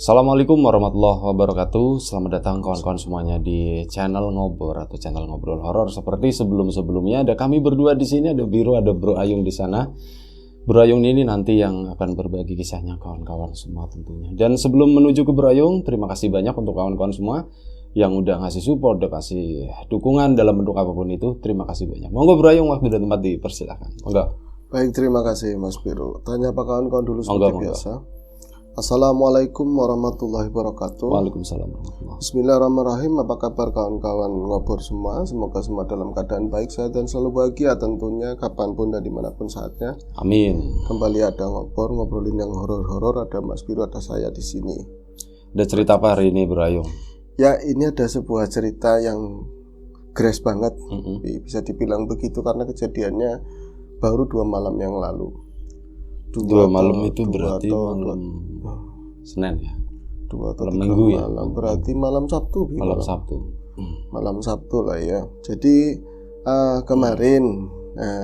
Assalamualaikum warahmatullahi wabarakatuh. Selamat datang kawan-kawan semuanya di channel Ngobor atau channel Ngobrol Horor. Seperti sebelum-sebelumnya, ada kami berdua di sini, ada Biro, ada Bro Ayung di sana. Bro Ayung ini nanti yang akan berbagi kisahnya kawan-kawan semua tentunya. Dan sebelum menuju ke Bro Ayung, terima kasih banyak untuk kawan-kawan semua yang udah ngasih support, udah kasih dukungan dalam bentuk apapun itu. Terima kasih banyak. Monggo Bro Ayung, waktu dan tempat dipersilakan. Monggo. Baik, terima kasih Mas Biro. Tanya apa kawan-kawan dulu seperti Monggo. biasa. Assalamualaikum warahmatullahi wabarakatuh. Waalaikumsalam warahmatullahi. Bismillahirrahmanirrahim. Apa kabar kawan-kawan Ngobor semua? Semoga semua dalam keadaan baik, sehat dan selalu bahagia tentunya kapanpun dan dimanapun saatnya. Amin. Kembali ada Ngobor, ngobrolin yang horor-horor. Ada Mas Biro, ada saya di sini. Ada cerita apa hari ini Bro Ayung? Ya, ini ada sebuah cerita yang grace banget. Bisa dibilang begitu karena kejadiannya baru 2 malam yang lalu. Dua malam itu berarti malam Senin ya? 2 atau 3 Minggu ya? malam, berarti malam Sabtu. Malam Sabtu lah ya. Jadi kemarin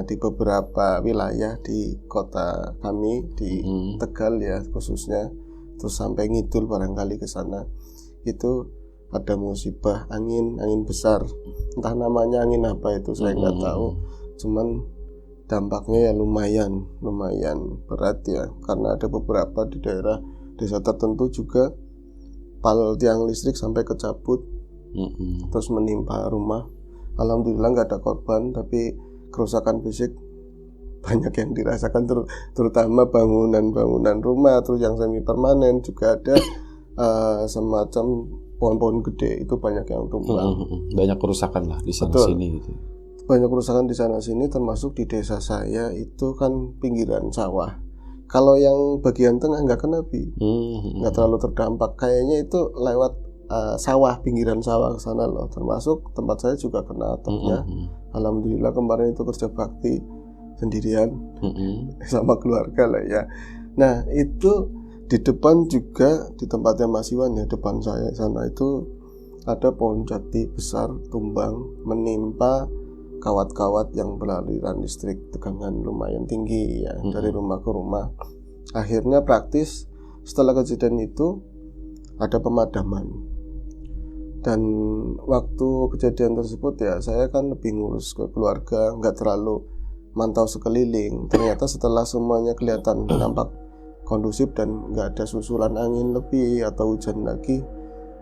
di beberapa wilayah di kota kami di Tegal ya khususnya, terus sampai ngidul barangkali ke sana, itu ada musibah angin besar. Entah namanya angin apa itu saya nggak tahu. Cuman dampaknya ya lumayan berat ya, karena ada beberapa di daerah desa tertentu juga pal tiang listrik sampai kecabut, terus menimpa rumah. Alhamdulillah nggak ada korban, tapi kerusakan fisik banyak yang dirasakan, terutama bangunan rumah, terus yang semi permanen juga ada semacam pohon-pohon gede itu banyak yang tumbang. Banyak kerusakan lah di sana sini gitu. Banyak kerusakan di sana sini, termasuk di desa saya itu kan pinggiran sawah. Kalau yang bagian tengah nggak kena nggak terlalu terdampak. Kayaknya itu lewat sawah, pinggiran sawah ke sana loh. Termasuk tempat saya juga kena atapnya. Alhamdulillah kemarin itu kerja bakti sendirian sama keluarga lah ya. Nah itu di depan juga di tempatnya Mas Iwan ya, depan saya sana itu ada pohon jati besar tumbang menimpa kawat-kawat yang beraliran listrik tegangan lumayan tinggi ya, dari rumah ke rumah. Akhirnya praktis setelah kejadian itu ada pemadaman. Dan waktu kejadian tersebut ya saya kan lebih ngurus ke keluarga, nggak terlalu mantau sekeliling. Ternyata setelah semuanya kelihatan nampak kondusif dan nggak ada susulan angin lebih atau hujan lagi,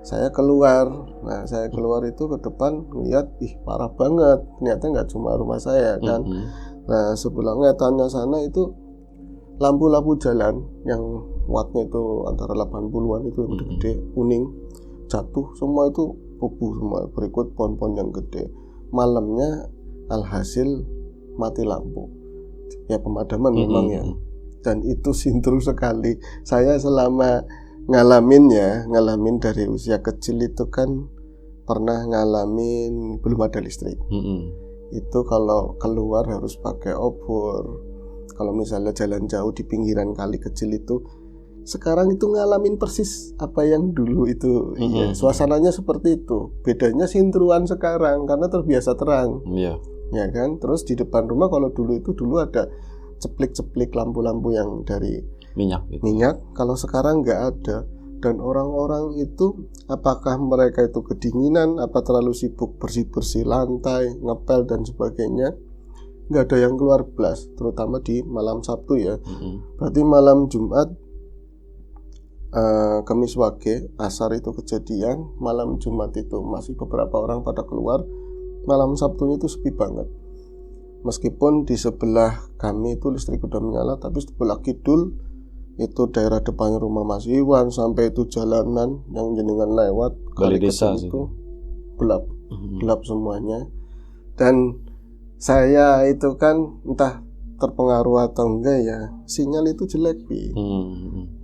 saya keluar. Nah saya keluar itu ke depan ngeliat, parah banget. Ternyata nggak cuma rumah saya kan. Nah sebelahnya tanah sana itu lampu-lampu jalan yang wattnya itu antara 80-an itu gede-gede kuning jatuh semua, itu pupuh semua. Berikut pohon-pohon yang gede. Malamnya alhasil mati lampu. Ya pemadaman memang ya. Dan itu sintru sekali. Saya selama ngalamin dari usia kecil itu kan pernah ngalamin belum ada listrik. Itu kalau keluar harus pakai obor. Kalau misalnya jalan jauh di pinggiran kali kecil itu, sekarang itu ngalamin persis apa yang dulu itu. Iya, suasananya seperti itu. Bedanya sintruan sekarang karena terbiasa terang. Ya kan? Terus di depan rumah kalau dulu ada ceplik-ceplik lampu-lampu yang dari minyak. Kalau sekarang nggak ada. Dan orang-orang itu apakah mereka itu kedinginan, apa terlalu sibuk bersih-bersih lantai, ngepel dan sebagainya, nggak ada yang keluar belas, terutama di malam Sabtu ya. Berarti malam Jumat Kamis Wage asar itu kejadian, malam Jumat itu masih beberapa orang pada keluar, malam Sabtunya itu sepi banget. Meskipun di sebelah kami itu listrik udah menyala, tapi sebelah kidul itu daerah depannya rumah Mas Iwan sampai itu jalanan yang jenengan lewat kali desa itu gelap semuanya. Dan saya itu kan entah terpengaruh atau enggak ya, sinyal itu jelek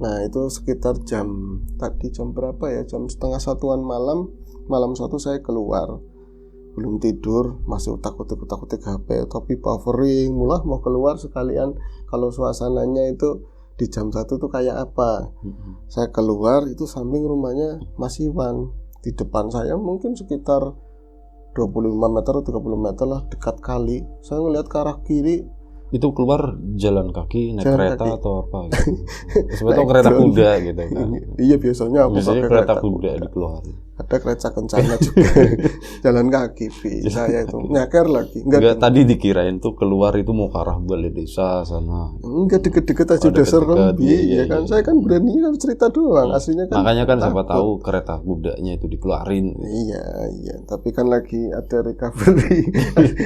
Nah itu sekitar jam berapa ya, jam 12:30 malam Sabtu saya keluar, belum tidur, masih utak-utik HP, tapi buffering, mulai mau keluar sekalian kalau suasananya itu di jam 1 tuh kayak apa. Saya keluar itu samping rumahnya Mas Iwan. Di depan saya mungkin sekitar 25 meter atau 30 meter lah, dekat kali. Saya ngelihat ke arah kiri Itu keluar jalan kaki, naik Jalan kereta kaki. atau apa gitu. Sebetulnya kereta drone. kuda gitu kan. Iya, biasanya aku Biasanya pakai kereta kuda dikeluarin. Ada kereta kencana juga. Jalan kaki, saya itu nyaker lagi. Enggak, tadi dikirain tuh keluar itu mau ke arah balai desa sana. Enggak, deket-deket aja udah serem. Iya kan, saya kan berani kan cerita doang. Aslinya kan makanya kan siapa takut. tahu kereta kudanya itu dikeluarin. Iya. Tapi kan lagi ada recovery,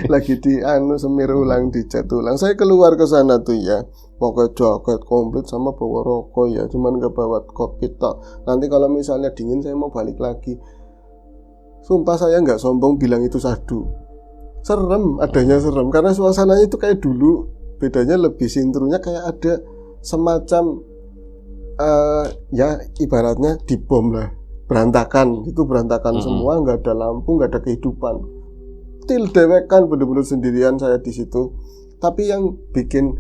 lagi di semir ulang, dicat ulang. Saya keluar ke sana tuh ya, pakai jaket komplit sama bawa rokok ya, cuman nggak bawa kopi tok. Nanti kalau misalnya dingin saya mau balik lagi. Sumpah saya nggak sombong bilang itu sadu. Serem, adanya serem karena suasananya itu kayak dulu. Bedanya lebih sinternya kayak ada semacam ya ibaratnya dibom lah, berantakan. Itu berantakan semua, nggak ada lampu, nggak ada kehidupan. Dewekan bener-bener sendirian saya di situ. Tapi yang bikin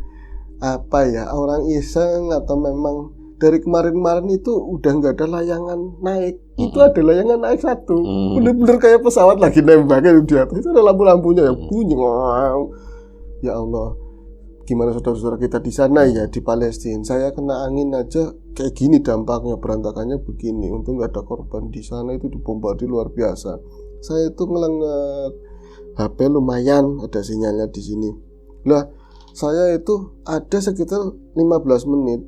apa ya, orang iseng atau memang dari kemarin-kemarin itu udah nggak ada layangan naik. Itu ada layangan naik satu, bener-bener kayak pesawat lagi nembakin di atas. Itu ada lampu-lampunya yang bunyi. Ya Allah, gimana saudara-saudara kita di sana ya, di Palestina. Saya kena angin aja kayak gini dampaknya, berantakannya begini. Untung nggak ada korban. Di sana itu dibombardir luar biasa. Saya itu ngelengak, HP lumayan ada sinyalnya di sini. Lah, saya itu ada sekitar 15 menit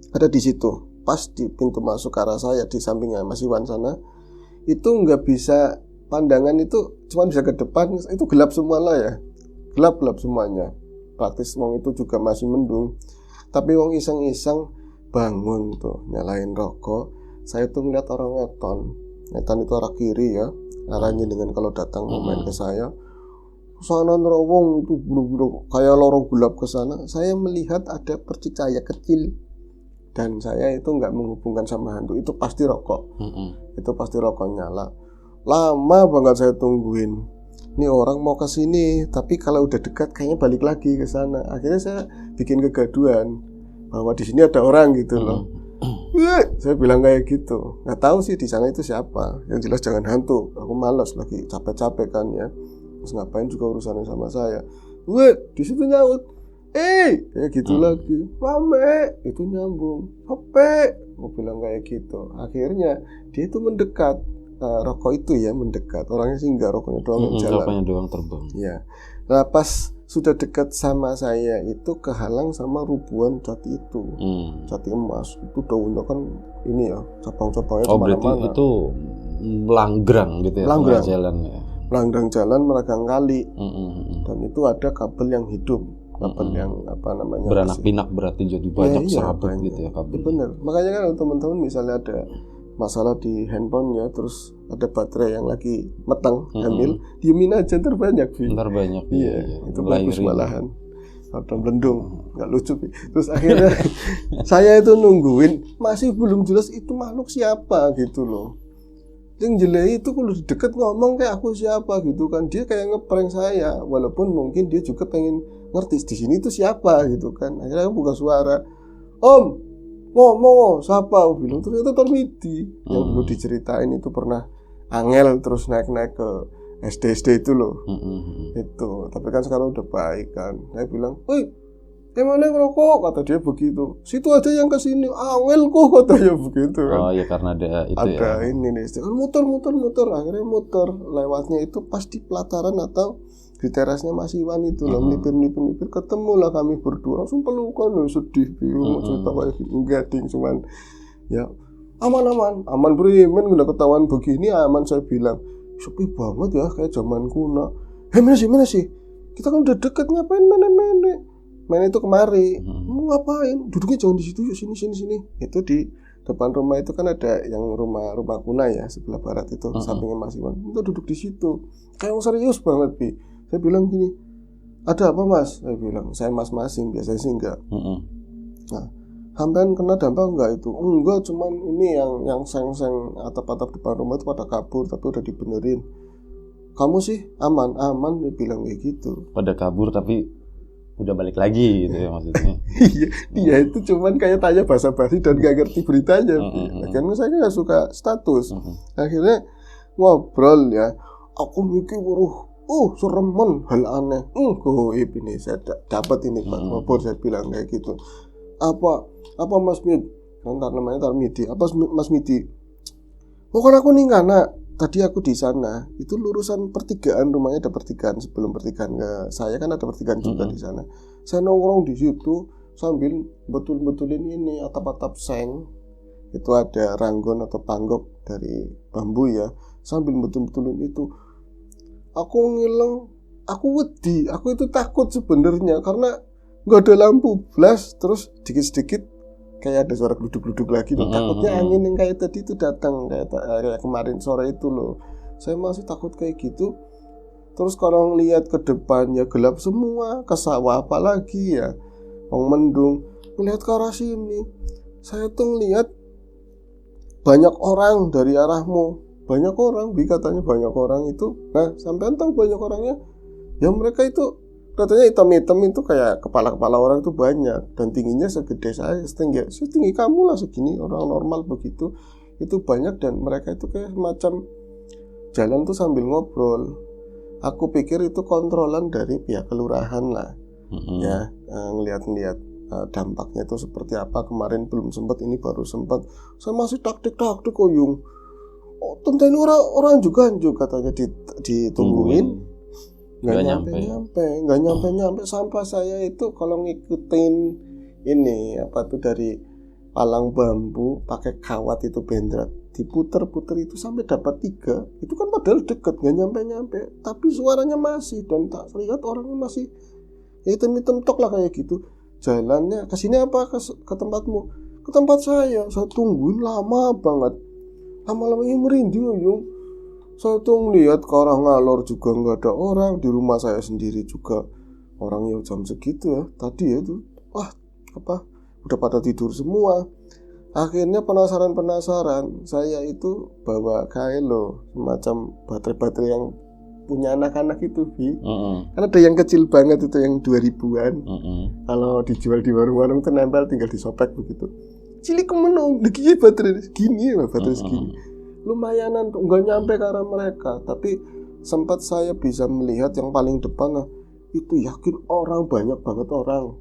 ada di situ, pas di pintu masuk ke arah saya di sampingnya Mas Iwan sana. Itu nggak bisa, pandangan itu cuma bisa ke depan, itu gelap semua lah ya, gelap semuanya. Praktis wong itu juga masih mendung. Tapi wong iseng-iseng bangun tuh nyalain rokok. Saya tuh ngeliat orang ngetan itu arah kiri ya, arahnya dengan kalau datang mau main ke saya. Sana nerowong itu bulu-bulu kayak lorong gelap ke sana. Saya melihat ada percik cahaya kecil. Dan saya itu nggak menghubungkan sama hantu, itu pasti rokok. Itu pasti rokok nyala. Lama banget saya tungguin. Ini orang mau ke sini, tapi kalau udah dekat kayaknya balik lagi ke sana. Akhirnya saya bikin kegaduhan bahwa di sini ada orang gitu loh. Saya bilang kayak gitu. Nggak tahu sih di sana itu siapa. Yang jelas jangan hantu. Aku malas lagi, capek-capek kan ya. Terus ngapain juga urusannya sama saya. Di situ nyaut. Kayak gitu lagi. Rame, itu nyambung. Capek. Aku bilang kayak gitu. Akhirnya dia itu mendekat. Rokok itu ya mendekat. Orangnya sih enggak, rokoknya doang yang jalan. Rokoknya doang terbang. Ya. Nah pas sudah dekat sama saya itu kehalang sama rubuhan jati itu. Jati emas. Itu daunnya kan ini ya, cabang-cabangnya kemana-mana. Berarti itu langgrang gitu ya, langgrang jalan ya. Langgrang jalan meregang kali. Dan itu ada kabel yang hidup. Kabel yang apa namanya, beranak pinak, berarti jadi banyak serabut gitu ya kabel. Bener. Makanya kan teman-teman misalnya ada masalah di handphone ya, terus ada baterai yang lagi meteng hamil, diemin aja ntar banyak. Iya, itu bagus malahan. Ada melendung, nggak lucu. Terus akhirnya saya itu nungguin, masih belum jelas itu makhluk siapa gitu loh. Yang jelek itu kalau deket ngomong kayak aku siapa gitu kan, dia kayak ngeprank saya, walaupun mungkin dia juga pengen ngerti di sini itu siapa gitu kan. Akhirnya aku buka suara, Om ngomong siapa, aku bilang ternyata Tarmidi. Yang dulu diceritain itu pernah angel terus naik ke SD itu loh. Itu tapi kan sekarang udah baik kan. Saya bilang, gimana ngerokok, kata dia begitu. Situ aja yang kesini, angel kok, katanya begitu kan. Oh ya, karena ada itu ada ya. ini nih, muter. Akhirnya muter lewatnya itu pas di pelataran atau di terasnya Mas Iwan itu loh, nipir ketemu lah kami berdua, langsung pelukan loh, sedih bingung cerita kayak gitu, gading cuman ya aman beriman, udah ketahuan begini aman. Saya bilang sepi banget ya kayak zaman kuno. Mana sih kita kan udah deket, ngapain main itu kemari, mau ngapain, duduknya jangan di situ, yuk sini. Itu di depan rumah itu kan ada yang rumah kuna ya, sebelah barat itu, sampingnya Mas Iwan. Kita duduk di situ kayak serius banget Bi. Saya bilang gini, ada apa Mas? Saya bilang, saya mas-masing, biasanya sih enggak. Nah, sampean kena dampak enggak itu? Enggak, cuman ini yang seng-seng atap-atap depan rumah itu pada kabur, tapi udah dibenerin. Kamu sih aman, dia bilang kayak gitu. Pada kabur tapi udah balik lagi gitu ya maksudnya. Iya, itu cuman kayak tanya basa-basi dan gak ngerti beritanya. Karena saya gak suka status. Akhirnya ngobrol ya. Aku mikir, Suremen, hal aneh. Goib ini saya dapat ini Pak Ngobor, saya bilang kayak gitu. Apa Mas Mid? Ntar namanya Tarmidi. Apa Mas Midi? Bukan aku nih anak. Tadi aku di sana. Itu lurusan pertigaan, rumahnya ada pertigaan. Sebelum pertigaan ke saya kan ada pertigaan juga di sana. Saya nongkrong di situ sambil betulin ini atap-atap seng. Itu ada ranggon atau panggok dari bambu ya. Sambil betulin itu, aku ngilang, aku wedi, aku itu takut sebenarnya karena nggak ada lampu flash, terus sedikit-sedikit kayak ada suara gluduk-gluduk lagi loh. Takutnya angin yang kayak tadi itu datang kayak kemarin sore itu loh. Saya masih takut kayak gitu. Terus kalau ngelihat ke depannya gelap semua, ke sawah apalagi ya, mendung. Ngelihat ke arah sini, saya tuh ngelihat banyak orang dari arahmu, banyak orang, katanya banyak orang itu. Nah, sampean tahu banyak orangnya? Ya mereka itu katanya hitam-hitam itu kayak kepala-kepala orang itu banyak dan tingginya segede saya, setinggi kamu lah, segini orang normal begitu. Itu banyak dan mereka itu kayak semacam jalan tuh sambil ngobrol. Aku pikir itu kontrolan dari pihak kelurahan lah. Ya, ngeliat-ngeliat dampaknya itu seperti apa. Kemarin belum sempat, ini baru sempat. Saya masih taktik Oyung. Tentu ini orang juga katanya ditungguin. Nggak nyampe sampai saya itu kalau ngikutin ini apa tuh dari palang bambu pakai kawat itu bendrat, diputer-puter itu sampai dapat 3. Itu kan padahal deket, nggak nyampe tapi suaranya masih, dan tak lihat orangnya masih ya hitam-hitam tok lah kayak gitu. Jalannya ke sini apa ke tempatmu? Ke tempat saya tungguin lama banget, lama-lama ini merinding Yung. Saya tuh ngeliat ke arah ngalor juga nggak ada orang, di rumah saya sendiri juga orangnya jam segitu ya tadi ya itu udah pada tidur semua. Akhirnya penasaran saya itu bawa kail loh, semacam baterai yang punya anak-anak itu kan ada yang kecil banget itu yang 2000-an. Kalau dijual di warung-warung tuh nempel, tinggal disobek begitu. Cilik kemenung begini baterai segini lah, baterai segini lumayanan tuh, nggak nyampe ke arah mereka. Tapi sempat saya bisa melihat yang paling depan itu yakin banyak banget orang.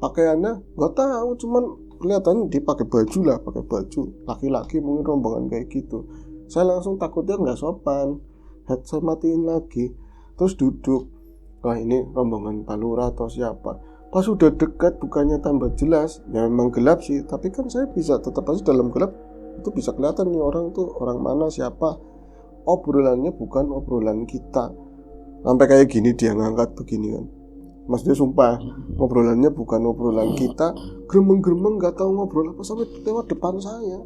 Pakaiannya nggak tahu, cuman kelihatan dia pakai baju laki-laki, mungkin rombongan kayak gitu. Saya langsung takutnya nggak sopan, saya matiin lagi, terus duduk. Wah, ini rombongan Pak Lurah atau siapa. Pas udah dekat bukannya tambah jelas, ya memang gelap sih, tapi kan saya bisa tetap aja dalam gelap itu bisa kelihatan nih orang tuh orang mana, siapa. Obrolannya bukan obrolan kita, sampai kayak gini dia ngangkat begini kan, maksudnya sumpah obrolannya bukan obrolan kita. Gremeng-gremeng nggak tahu ngobrol apa sampai lewat depan saya.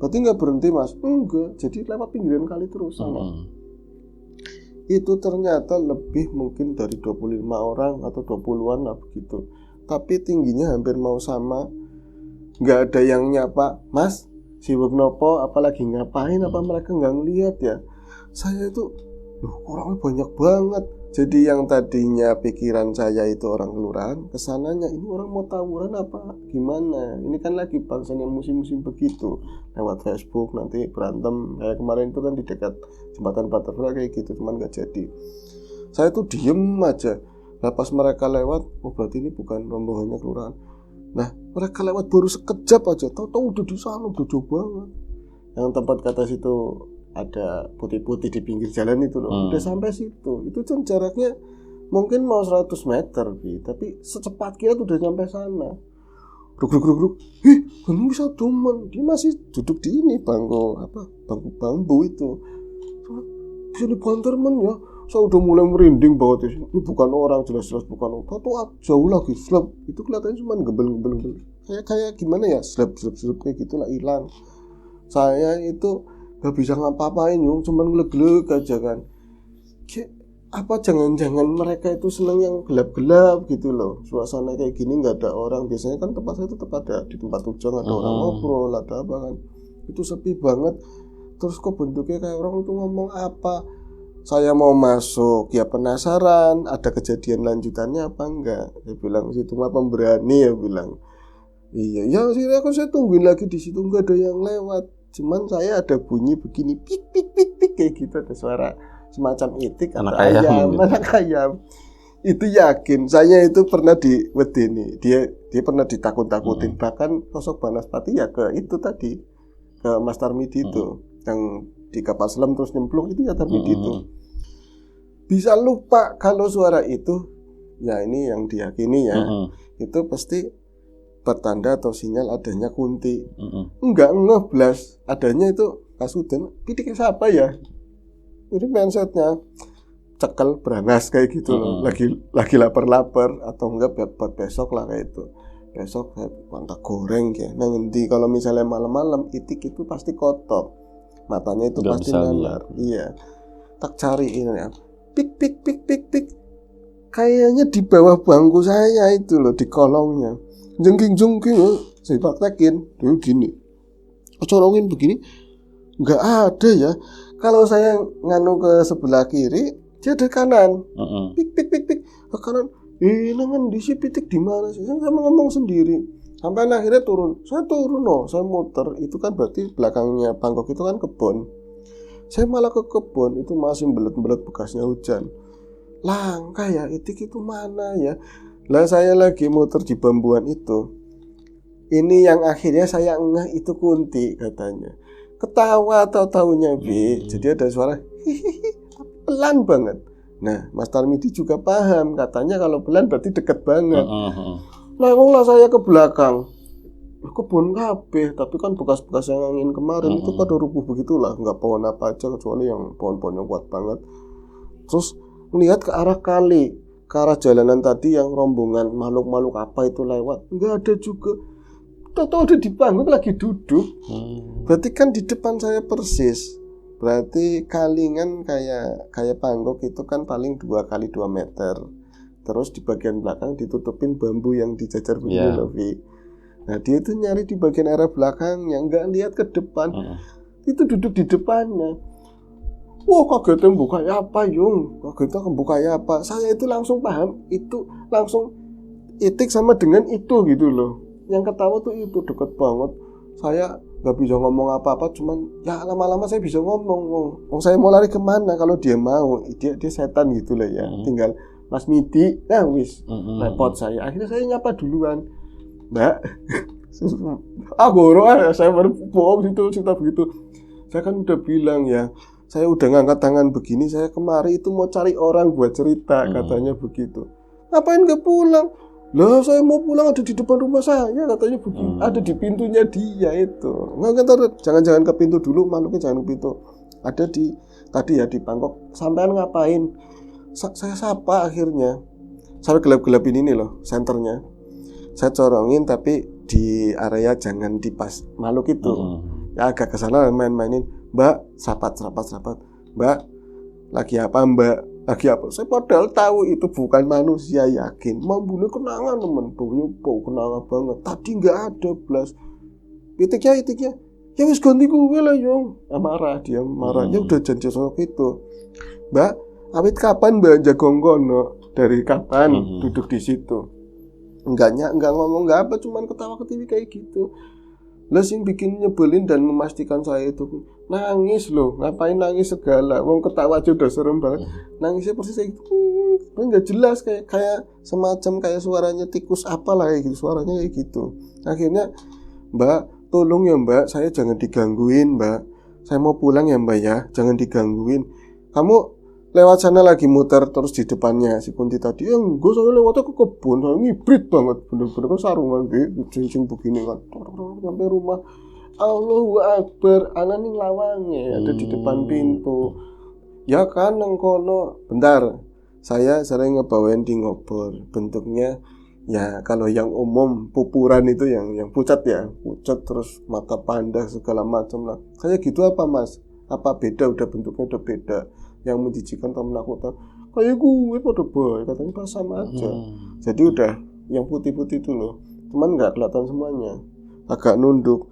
Berarti nggak berhenti Mas? Enggak, jadi lewat pinggiran kali terus sama. Itu ternyata lebih mungkin dari 25 orang atau 20-an lah begitu. Tapi tingginya hampir mau sama. Nggak ada yang nyapa, Mas sibuk nopo, apalagi ngapain, apa mereka nggak ngelihat ya. Saya itu orangnya banyak banget. Jadi yang tadinya pikiran saya itu orang kelurahan, kesananya ini orang mau tawuran apa gimana. Ini kan lagi bangsanya musim-musim begitu, lewat Facebook nanti berantem. Kayak kemarin itu kan di dekat jembatan Butterfly kayak gitu, cuman nggak jadi. Saya tuh diem aja. Nah pas mereka lewat, berarti ini bukan rombongannya kelurahan. Nah mereka lewat baru sekejap aja, tahu-tahu udah di sana, udah jauh banget. Yang tempat kata situ ada putih-putih di pinggir jalan itu loh, udah sampai situ. Itu kan jaraknya mungkin mau 100 meter tapi secepat kilat udah sampai sana. Ruk. Belum bisa temen, dia masih duduk di ini bangku bambu itu. Bisa dibantar men ya. Saya udah mulai merinding banget ini bukan orang, jelas-jelas bukan orang. Tahu jauh lagi slap itu kelihatannya cuma gembel kayak gimana ya, slap kayak gitulah, hilang. Saya itu gak bisa ngapa-ngapain Yung, cuman ngeleg-leg aja kan. Apa jangan-jangan mereka itu seneng yang gelap-gelap gitu loh. Suasana kayak gini gak ada orang. Biasanya kan tempat saya tetap ada, di tempat ujung ada orang ngobrol, ada apa kan. Itu sepi banget. Terus kok bentuknya kayak orang itu ngomong apa. Saya mau masuk, ya penasaran ada kejadian lanjutannya apa enggak. Dia bilang situ mah pemberani, ya bilang. Iya, ya sih saya tungguin lagi di situ, nggak ada yang lewat. Cuman saya ada bunyi begini, pik kayak gitu, ada suara semacam itik atau Anak ayam ayam, gitu. anak ayam. Itu yakin, saya itu pernah diwedeni, dia pernah ditakut-takutin. Bahkan sosok Banaspati ya ke itu tadi, ke Mas Tarmidi itu, yang di kapal selam terus nyemplung itu ya Tarmidi itu. Bisa lupa kalau suara itu, ya ini yang diyakini ya, itu pasti pertanda atau sinyal adanya Kunti. Enggak ngeblas, adanya itu Kasuden, pitiknya siapa ya? Ini mindsetnya cekel beranas kayak gitu loh. Lagi lapar-lapar atau enggak buat besok lah kayak itu. Besok saya mantap goreng ya. Nah nanti kalau misalnya malam-malam itik itu pasti kotor. Matanya itu Nggak pasti bisa nanar. lihat. Iya. Tak cariin ya. Pik pik pik pik pik. Kayaknya di bawah bangku saya itu loh, di kolongnya. Jengking-jengking loh. Saya praktekin. Tuh gini. Corongin begini. Enggak ada ya. Kalau saya nganu ke sebelah kiri, dia ada kanan. Pik pik pik pik ke kanan. Nangan di si pitik di mana sih? Saya ngomong sendiri. Sampai akhirnya turun. Saya turun loh, saya muter. Itu kan berarti belakangnya Bangkok itu kan kebun. Saya malah ke kebun, itu masih belet-belet bekasnya hujan. Langka ya, itik itu mana ya? Lah saya lagi muter di bambuan itu. Ini yang akhirnya saya ngeh itu Kunti katanya. Ketawa tahu-taunya Bi. Jadi ada suara hihihi, pelan banget. Nah, Mas Tarmidi juga paham, katanya kalau pelan berarti deket banget. Langsung lah saya ke belakang. Kebun kabeh, tapi kan bekas-bekas yang angin kemarin itu pada rubuh begitulah, nggak pohon apa aja kecuali yang pohon-pohon yang kuat banget. Terus melihat ke arah kali, ke arah jalanan tadi yang rombongan makhluk-makhluk apa itu lewat, nggak ada juga. Tahu-tahu udah di panggung lagi duduk. Berarti kan di depan saya persis. Berarti kalingan kayak Panggok itu kan paling 2 kali 2 meter. Terus di bagian belakang ditutupin bambu yang dijajar begini loh, Vi. Nah dia itu nyari di bagian area belakangnya, nggak lihat ke depan. Itu duduk di depannya. Wah kagetnya buka apa Yung? Kagetnya buka apa? Saya itu langsung paham, itu langsung itik sama dengan itu gitu loh. Yang ketawa tuh itu deket banget. Saya nggak bisa ngomong apa-apa, cuman ya lama-lama saya bisa ngomong. Saya mau lari kemana kalau dia mau? Dia setan gitu lah ya. Tinggal Mas Midi, nah wis repot saya. Akhirnya saya nyapa duluan, Mbak. Saya baru bohong gitu cerita begitu. Saya kan udah bilang ya, saya udah ngangkat tangan begini. Saya kemarin itu mau cari orang buat cerita, katanya begitu. Ngapain gak pulang? Lah saya mau pulang, ada di depan rumah saya, katanya begitu. Ada di pintunya dia itu. Nggak, jangan ke pintu dulu, makhluknya jangan ke pintu. Ada di tadi ya di Bangkok. Sampean ngapain? Saya sapa akhirnya. Sampai gelap-gelapin ini loh, senternya. Saya corongin tapi di area jangan di pas makhluk itu. Ya agak kesana main-mainin. Mbak, sapat. Mbak, lagi apa Mbak? Lagi apa? Saya padahal tahu itu bukan manusia, yakin. Mau bunuh kenangan temen, bau kenangan banget. Tadi nggak ada blas. Itiknya. Ya wis ganti gue lah Yung. Marah dia marah. Ya udah janji sosok itu. Mbak, awit kapan Mbak jagong kono? Dari kapan duduk di situ? Enggak ngomong nggak apa, cuman ketawa-ketiwi kayak gitu. Lah sing bikin nyebelin dan memastikan saya itu nangis loh. Ngapain nangis segala? Wong ketawa aja udah serem banget. Nangisnya persis kayak gitu. Enggak jelas kayak semacam kayak suaranya tikus apalah kayak gitu, suaranya kayak gitu. Akhirnya, Mbak, tolong ya Mbak, saya jangan digangguin, Mbak. Saya mau pulang ya Mbak ya, jangan digangguin. Kamu lewat sana lagi muter terus di depannya si Kunti tadi. Enggak, saya lewatnya ke kebun, saya ngibrit banget. Bener-bener kan sarungan cincin begini kan. Sampai rumah, Allahu Akbar, anak ning lawange ada di depan pintu. Ya kan nang kono. Bentar, saya sering ngebawain di ngobor. Bentuknya ya kalau yang umum pupuran itu yang pucat ya, pucat terus mata panda segala macam lah. Saya gitu apa Mas? Apa beda? Udah bentuknya udah beda. Yang menjijikan atau menakutkan kayak gue pada baik, katanya pas sama aja. Jadi udah yang putih-putih itu loh, cuman nggak kelihatan semuanya, agak nunduk.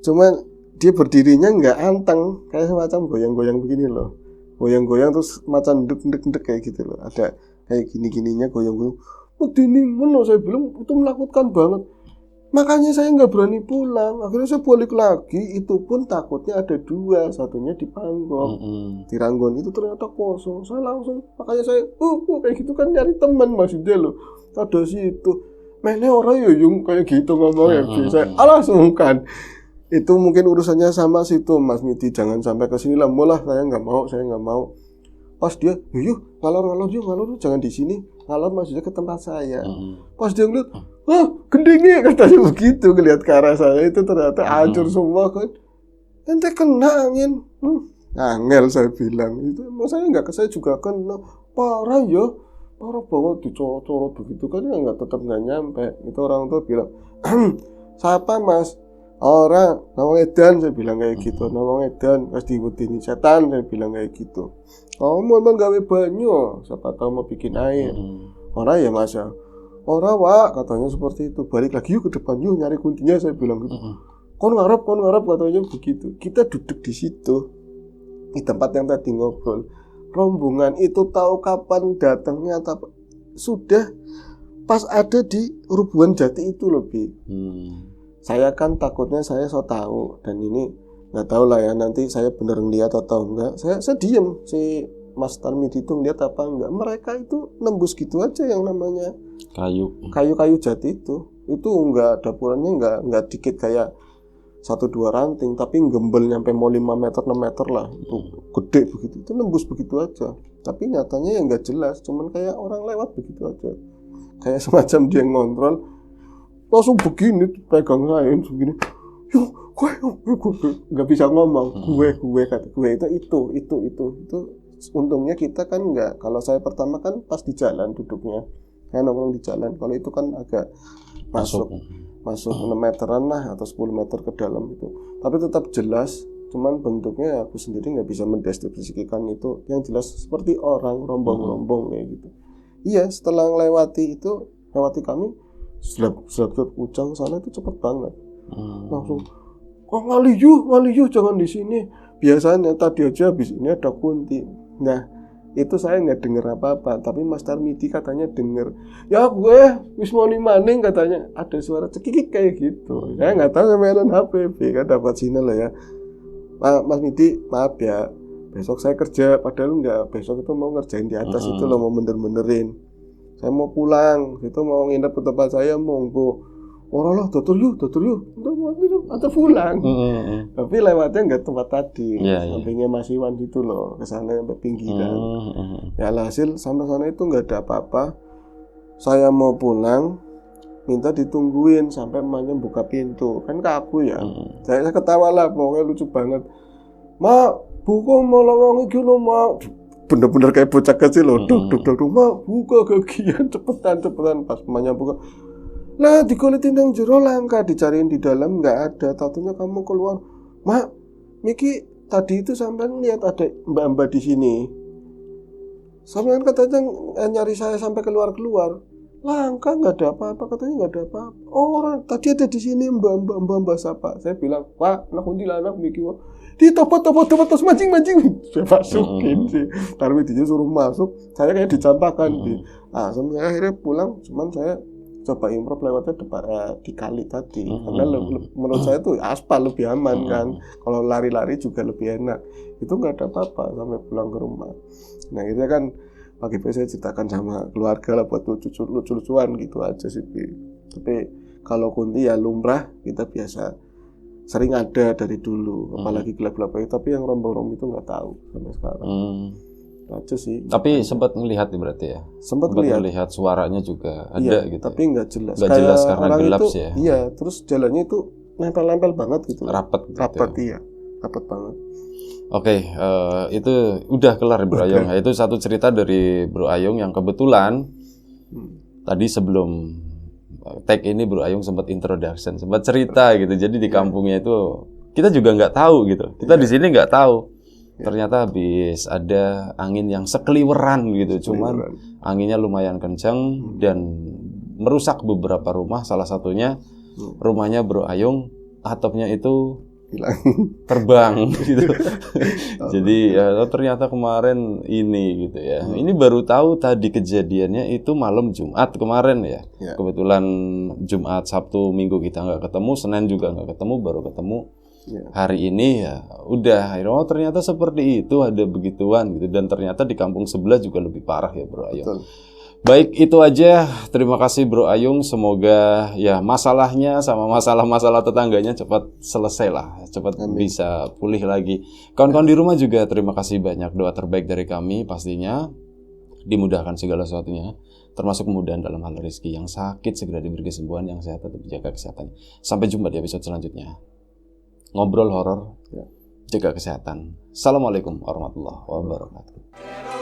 Cuman dia berdirinya nggak anteng, kayak semacam goyang-goyang begini loh, goyang-goyang terus macam ndek kayak gitu loh. Ada kayak gini-gininya goyang-goyang. Ini mana saya bilang itu menakutkan banget. Makanya saya nggak berani pulang. Akhirnya saya balik lagi. Itu pun takutnya ada 2, satunya di Panggong. Di Ranggon itu ternyata kosong. Saya langsung, makanya saya kayak gitu kan nyari teman maksudnya loh. Ada situ. Mainnya orang yung kayak gitu ngomongnya. Saya langsung kan. Itu mungkin urusannya sama situ, Mas Midi. Jangan sampai ke sini lah. Mulah, saya nggak mau. Pas dia, yuk ngalor jangan di sini. Ngalor maksudnya ke tempat saya. Pas dia ngeliat, gendingnya katanya begitu, ngeliat ke arah saya itu ternyata hancur semua kan. Ente kena angin. Angel saya bilang itu. Emang saya juga kena. Parah banget dicorot-corot begitu kan ya tetap nggak nyampe. Itu orang tua bilang, siapa Mas? Orang nawang edan, saya bilang kayak gitu. Nawang edan pas diwedeni setan, saya bilang kayak gitu. Kamu emang gawe banyu, siapa tahu mau bikin air. Orang ya Mas ya. Orang Wak katanya seperti itu. Balik lagi yuk ke depan yuk nyari kuntinya, saya bilang gitu. Kon ngarep katanya begitu. Kita duduk di situ di tempat yang tadi ngobrol. Rombongan itu tahu kapan datangnya atau sudah pas ada di Rubuhan Jati itu lebih. Saya kan takutnya saya so tahu, dan ini nggak tahu lah ya nanti saya bener ngeliat atau enggak. Saya diem, si Mas Tarmidi itu ngeliat apa enggak. Mereka itu nembus gitu aja yang namanya kayu jati itu enggak dapurannya enggak dikit kayak 1-2 ranting, tapi gembel nyampe mau 5 meter 6 meter lah. Itu gede begitu, itu nembus begitu aja. Tapi nyatanya ya nggak jelas, cuman kayak orang lewat begitu aja. Kayak semacam dia ngontrol. Langsung begini pegang saya begini, gue nggak bisa ngomong, gue kata gue itu untungnya kita kan nggak, kalau saya pertama kan pas di jalan duduknya, saya nongkrong di jalan, kalau itu kan agak masuk 6 meteran lah atau 10 meter ke dalam itu, tapi tetap jelas, cuman bentuknya aku sendiri nggak bisa mendeskripsikan itu, yang jelas seperti orang rombong kayak gitu. Iya, setelah lewati kami Selap Ujang sana itu cepet banget. Langsung, ngaliyu jangan di sini. Biasanya tadi aja habis ini ada kunti. Nah, itu saya nggak dengar apa-apa, tapi Mas Tarmidi katanya dengar. Ya gue wis maning katanya ada suara cekikik kayak gitu. Saya nggak tahu mainan HPV kan dapat sinyal lah ya. Mas Midi, maaf ya. Besok saya kerja, padahal nggak. Besok itu mau ngerjain di atas itu loh, mau bener-benerin. Saya mau pulang, itu mau nginep ke tempat saya, monggo. Orang lah, tutur yuk, atau pulang. Tapi lewatnya nggak tempat tadi, sampingnya Mas Iwan gitu loh, ke sana sampai pinggiran. Ya alhasil sampai sana itu nggak ada apa-apa. Saya mau pulang, minta ditungguin sampai emaknya buka pintu, kan kaku ya. Saya ketawa lah, pokoknya lucu banget. Mak, buka mau lawang iki lho, Mak. Bener-bener kayak bocah kecil loh, duk, Mak, buka gagian, cepetan, pas emaknya buka. Lah, dikulitin yang jero langka, dicariin di dalam nggak ada, taunya kamu keluar. Mak, Miki tadi itu sampean lihat ada mbak-mbak di sini. Sampean katanya nyari saya sampai keluar. Langka nggak ada apa-apa, katanya nggak ada apa-apa. Orang tadi ada di sini mbak siapa? Saya bilang, Pak, anak kuntilanak Miki, wah. Di topot terus mancing saya masukin sih. Tarmidi suruh masuk, saya kayak dicampakkan. Sampai akhirnya pulang, cuman saya coba improv lewatnya di kali tadi, karena menurut saya tuh aspal lebih aman kan. Kalau lari-lari juga lebih enak. Itu nggak ada apa-apa sampai pulang ke rumah. Nah akhirnya kan pagi-pagi saya ceritakan sama keluarga lah buat lucu-lucuan gitu aja sih. Tapi kalau kunti ya lumrah, kita biasa sering ada dari dulu, apalagi gelap-gelap itu. Tapi yang rombong-rombong itu nggak tahu sampai sekarang. Aja sih. Tapi sempat melihat berarti ya. Sempat melihat suaranya juga ada gitu. Tapi nggak jelas. Nggak jelas karena gelap itu, sih ya. Iya, terus jalannya itu nempel-nempel banget gitu. Rapat iya, rapat banget. Oke, itu udah kelar Bro Ayung. Itu satu cerita dari Bro Ayung yang kebetulan tadi sebelum tag ini Bro Ayung sempat introduction, sempat cerita gitu. Jadi di kampungnya itu kita juga nggak tahu gitu. Kita di sini nggak tahu. Ternyata habis ada angin yang sekeliweran gitu. Cuman anginnya lumayan kencang dan merusak beberapa rumah. Salah satunya rumahnya Bro Ayung, atapnya itu hilang. Terbang gitu. Jadi ya ternyata kemarin ini gitu ya. Ini baru tahu tadi kejadiannya itu malam Jumat kemarin ya. Kebetulan Jumat, Sabtu, Minggu kita nggak ketemu, Senin juga nggak ketemu, baru ketemu hari ini ya. Udah, oh ternyata seperti itu, ada begituan gitu. Dan ternyata di kampung sebelah juga lebih parah ya Bro Ayung. Betul. Baik, itu aja. Terima kasih Bro Ayung. Semoga ya masalahnya sama masalah-masalah tetangganya cepat selesai lah. Cepat bisa pulih lagi. Kawan-kawan di rumah juga terima kasih banyak. Doa terbaik dari kami pastinya. Dimudahkan segala sesuatunya. Termasuk kemudahan dalam hal rezeki. Yang sakit segera diberi kesembuhan. Yang sehat tetap dijaga kesehatan. Sampai jumpa di episode selanjutnya. Ngobrol horor. Jaga kesehatan. Assalamualaikum warahmatullahi wabarakatuh.